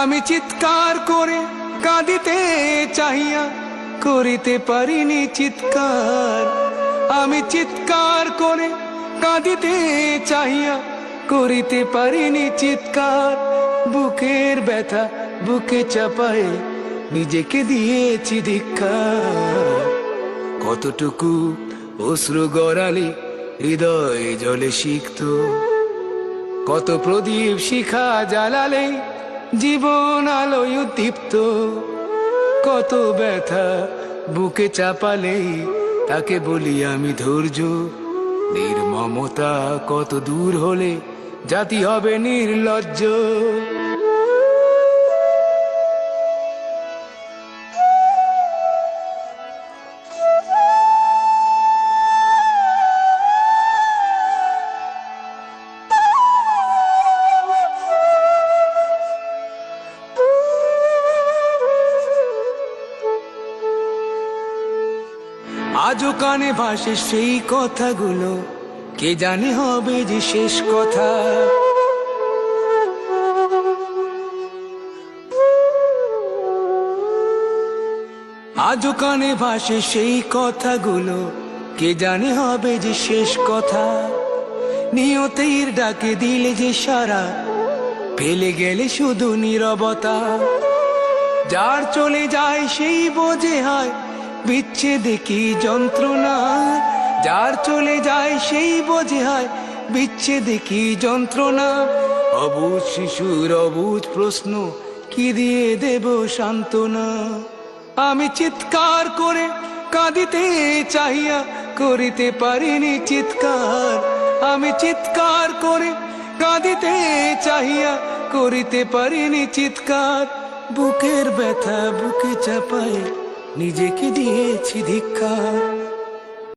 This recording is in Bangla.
আমি চিৎকার করে কাঁদিতে চাহিয়া করিতে পারিনি চিৎকার। আমি চিৎকার করে কাঁদিতে চাহিয়া করিতে পারিনি চিৎকার। বুকের ব্যথা বুকে চাপায়ে নিজেকে দিয়েছি ধিক্কার। কতটুকু অশ্রু গড়ালে হৃদয় জলে সিক্ত, কত প্রদীপ শিখা জ্বালালে জীবন আলোয় উদ্দীপ্ত। কত ব্যথা বুকে চাপালে তাকে বলি আমি ধৈর্য। নির্মমতা কত দূর হলে জাতি হবে নির্লজ্জ। আজও কানে ভাসে সেই কথাগুলো, কে জানে হবে যে শেষ কথা। আজও কানে ভাসে সেই কথাগুলো, কে জানে হবে যে শেষ কথা। নিয়তির ডাকে দিলে যে সারা, ফেলে গেলে শুধু নীরবতা। যার চলে যায় সেই বোঝে হয় বিচ্ছেদে কি যন্ত্রণা। যার চলে যায় সেই বোঝে হয় বিচ্ছেদে কি যন্ত্রণা। অবুঝ শিশুর অবুঝ প্রশ্ন, কি দিয়ে দেব সান্ত্বনা। আমি চিৎকার করে কাঁদিতে চাহিয়া করিতে পারিনি চিৎকার। আমি চিৎকার করে কাঁদিতে চাহিয়া করিতে পারিনি চিৎকার। বুকের ব্যথা বুকে চাপায় নিজেকে দিয়েছি ধিক্কার।